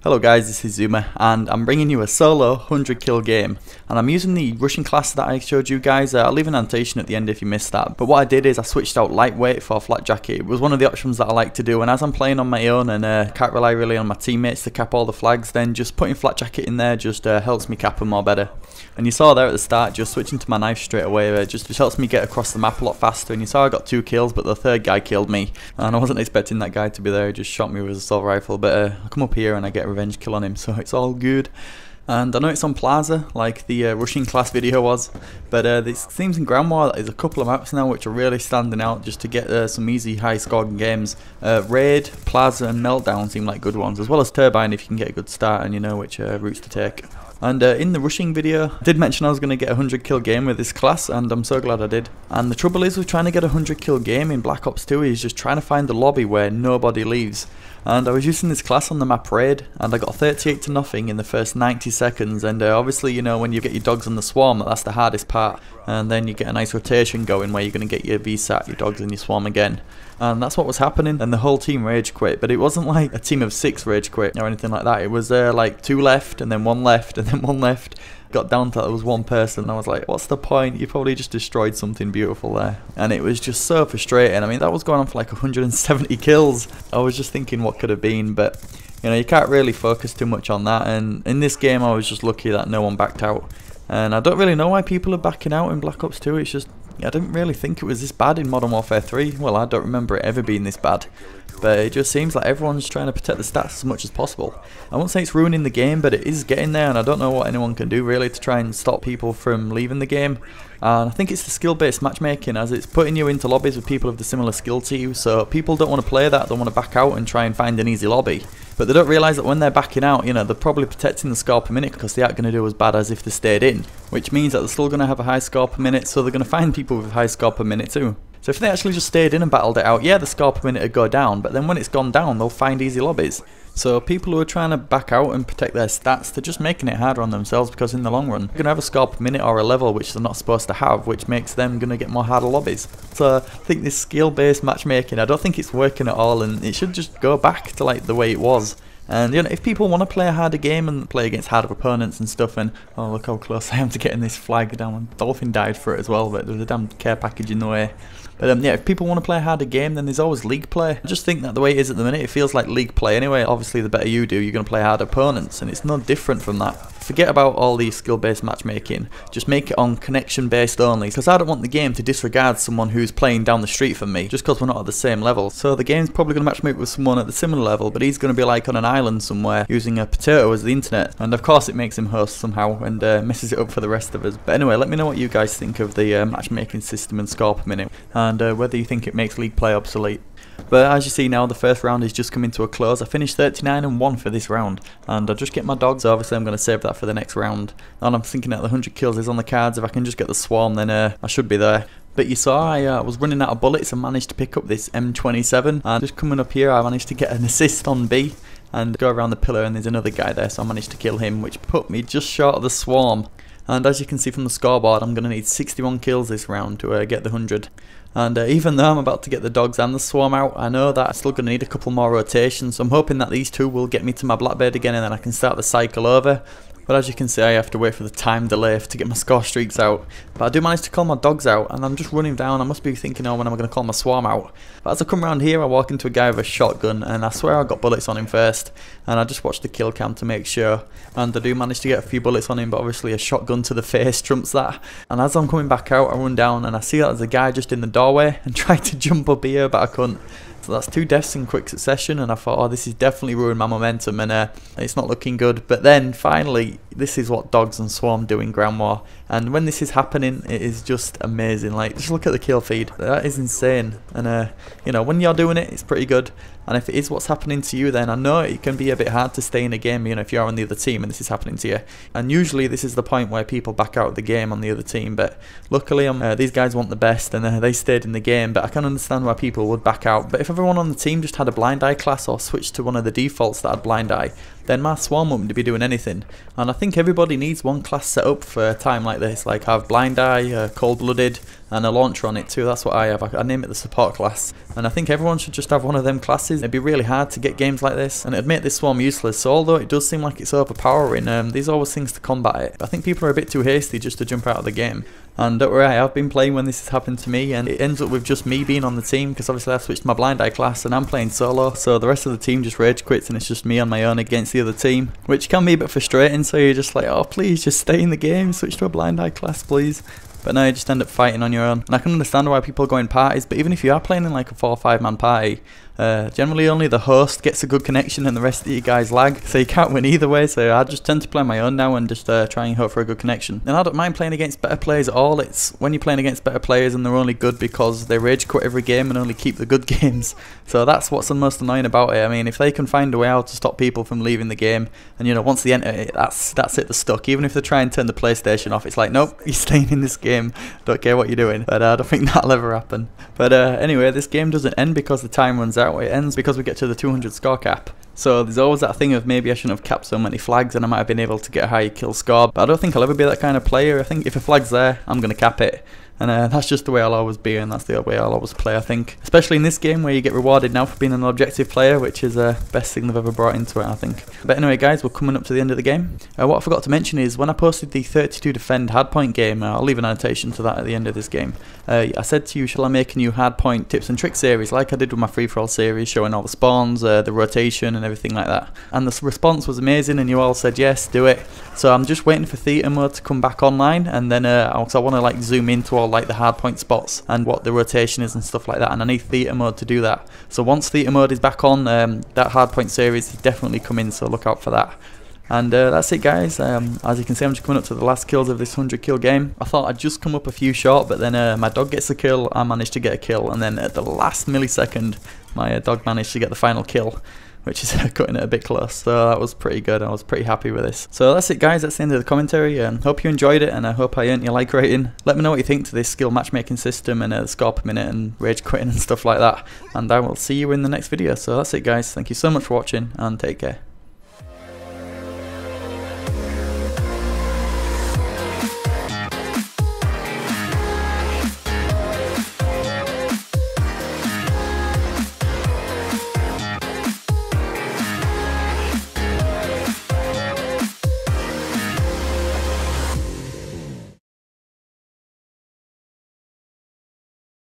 Hello guys, this is Zuma and I'm bringing you a solo 100 kill game, and I'm using the rushing class that I showed you guys. I'll leave an annotation at the end if you missed that, but what I did is I switched out lightweight for flat jacket. It was one of the options that I like to do, and as I'm playing on my own and can't rely really on my teammates to cap all the flags, then just putting flat jacket in there just helps me cap them more better. And you saw there at the start, just switching to my knife straight away, just helps me get across the map a lot faster. And you saw I got 2 kills, but the third guy killed me, and I wasn't expecting that guy to be there. He just shot me with a assault rifle, but I come up here and I get a revenge kill on him, so it's all good. And I know it's on Plaza, like the rushing class video was, but it seems in Ground War there's a couple of maps now which are really standing out just to get some easy high scoring games. Raid, Plaza and Meltdown seem like good ones, as well as Turbine if you can get a good start and you know which routes to take. And in the rushing video, I did mention I was going to get a 100 kill game with this class, and I'm so glad I did. And the trouble is with trying to get a 100 kill game in Black Ops 2 is just trying to find the lobby where nobody leaves. And I was using this class on the map Raid, and I got 38-0 in the first 90 seconds, and obviously you know when you get your dogs on the swarm, that's the hardest part. And then you get a nice rotation going where you're going to get your VSAT, your dogs and your swarm again. And that's what was happening, and the whole team rage quit. But it wasn't like a team of 6 rage quit or anything like that. It was like 2 left, and then 1 left, and then 1 left. Got down to there was 1 person, and I was like, what's the point? You probably just destroyed something beautiful there. And it was just so frustrating. I mean, that was going on for like 170 kills. I was just thinking what could have been, but you know, you can't really focus too much on that. And in this game, I was just lucky that no one backed out. And I don't really know why people are backing out in Black Ops 2. It's just, I didn't really think it was this bad in Modern Warfare 3. Well, I don't remember it ever being this bad. But it just seems like everyone's trying to protect the stats as much as possible. I won't say it's ruining the game, but it is getting there, and I don't know what anyone can do really to try and stop people from leaving the game. And I think it's the skill-based matchmaking, as it's putting you into lobbies with people of the similar skill to you, so people don't want to play that, they want to back out and try and find an easy lobby. But they don't realise that when they're backing out, you know, they're probably protecting the score per minute because they aren't going to do as bad as if they stayed in. Which means that they're still going to have a high score per minute, so they're going to find people with high score per minute too. So if they actually just stayed in and battled it out, yeah, the score per minute would go down, but then when it's gone down, they'll find easy lobbies. So people who are trying to back out and protect their stats, they're just making it harder on themselves, because in the long run, they're going to have a score per minute or a level which they're not supposed to have, which makes them going to get more harder lobbies. So I think this skill-based matchmaking, I don't think it's working at all, and it should just go back to like the way it was. And you know, if people want to play a harder game and play against harder opponents and stuff, and oh look how close I am to getting this flag down. Dolphin died for it as well, but there was a damn care package in the way. But yeah, if people want to play a harder game, then there's always league play. I just think that the way it is at the minute, it feels like league play anyway. Obviously the better you do, you're going to play harder opponents, and it's no different from that. Forget about all these skill-based matchmaking, just make it on connection-based only, because I don't want the game to disregard someone who's playing down the street from me, just because we're not at the same level. So the game's probably going to match me up with someone at the similar level, but he's going to be like on an island somewhere, using a potato as the internet, and of course it makes him host somehow, and messes it up for the rest of us. But anyway, let me know what you guys think of the matchmaking system and score per minute, and whether you think it makes league play obsolete. But as you see now, the first round is just coming to a close. I finished 39-1 for this round, and I just get my dogs, so obviously I'm going to save that for the next round. And I'm thinking that the 100 kills is on the cards. If I can just get the swarm, then I should be there. But you saw I was running out of bullets and managed to pick up this M27, and just coming up here I managed to get an assist on B and go around the pillar, and there's another guy there, so I managed to kill him, which put me just short of the swarm. And as you can see from the scoreboard, I'm going to need 61 kills this round to get the 100. And even though I'm about to get the dogs and the swarm out, I know that I'm still going to need a couple more rotations. So I'm hoping that these 2 will get me to my Blackbird again, and then I can start the cycle over. But as you can see, I have to wait for the time delay to get my score streaks out. But I do manage to call my dogs out, and I'm just running down. I must be thinking, oh, when am I going to call my swarm out? But as I come around here, I walk into a guy with a shotgun, and I swear I got bullets on him first. And I just watched the kill cam to make sure. And I do manage to get a few bullets on him, but obviously a shotgun to the face trumps that. And as I'm coming back out, I run down, and I see that there's a guy just in the doorway, and tried to jump up here, but I couldn't. So that's 2 deaths in quick succession, and I thought, oh, this is definitely ruined my momentum, and it's not looking good. But then finally, this is what dogs and swarm do in Ground War, and when this is happening, it is just amazing. Like, just look at the kill feed, that is insane. And you know, when you're doing it, it's pretty good. And if it is what's happening to you, then I know it can be a bit hard to stay in a game, you know, if you're on the other team and this is happening to you. And usually this is the point where people back out of the game on the other team, but luckily these guys want the best, and they stayed in the game. But I can understand why people would back out. But if everyone on the team just had a blind eye class or switched to one of the defaults that had blind eye, then my swarm wouldn't be doing anything. And I think everybody needs one class set up for a time like this. Like I have Blind Eye, Cold Blooded, and a launcher on it too. That's what I have. I name it the support class. And I think everyone should just have one of them classes. It'd be really hard to get games like this, and it'd make this swarm useless. So although it does seem like it's overpowering, there's always things to combat it. I think people are a bit too hasty just to jump out of the game. And don't worry, I have been playing when this has happened to me, and it ends up with just me being on the team, because obviously I've switched to my Blind Eye class and I'm playing solo, so the rest of the team just rage quits and it's just me on my own against the other team, which can be a bit frustrating. So you're just like, oh please just stay in the game, switch to a Blind Eye class please. But no, you just end up fighting on your own. And I can understand why people go in parties, but even if you are playing in like a 4 or 5 man party, generally only the host gets a good connection and the rest of you guys lag, so you can't win either way. So I just tend to play on my own now and just try and hope for a good connection. And I don't mind playing against better players at all. It's when you're playing against better players and they're only good because they rage quit every game and only keep the good games. So that's what's the most annoying about it. I mean, if they can find a way out to stop people from leaving the game, and you know, once they enter it, that's it, they're stuck. Even if they try and turn the PlayStation off, it's like, nope, you're staying in this game, don't care what you're doing. But I don't think that'll ever happen. But anyway, this game doesn't end because the time runs out. It ends because we get to the 200 score cap. So there's always that thing of maybe I shouldn't have capped so many flags and I might have been able to get a higher kill score, but I don't think I'll ever be that kind of player. I think if a flag's there, I'm going to cap it. And that's just the way I'll always be, and that's the way I'll always play, I think. Especially in this game where you get rewarded now for being an objective player, which is the best thing they've ever brought into it, I think. But anyway guys, we're coming up to the end of the game. What I forgot to mention is when I posted the 32 defend hardpoint game, I'll leave an annotation to that at the end of this game. I said to you, shall I make a new hardpoint tips and tricks series like I did with my free-for-all series, showing all the spawns, the rotation and everything like that. And the response was amazing and you all said yes, do it. So I'm just waiting for theatre mode to come back online, and then also I want to like zoom into all like the hardpoint spots and what the rotation is and stuff like that, and I need theatre mode to do that. So once theatre mode is back on, that hardpoint series is definitely coming, so look out for that. And that's it guys. As you can see, I'm just coming up to the last kills of this 100 kill game. I thought I'd just come up a few short, but then my dog gets a kill, I managed to get a kill, and then at the last millisecond my dog managed to get the final kill, which is cutting it a bit close. So that was pretty good. I was pretty happy with this. So that's it guys, that's the end of the commentary. Hope you enjoyed it, and I hope I earned your like rating. Let me know what you think to this skill matchmaking system and the score per minute and rage quitting and stuff like that. And I will see you in the next video. So that's it guys, thank you so much for watching and take care.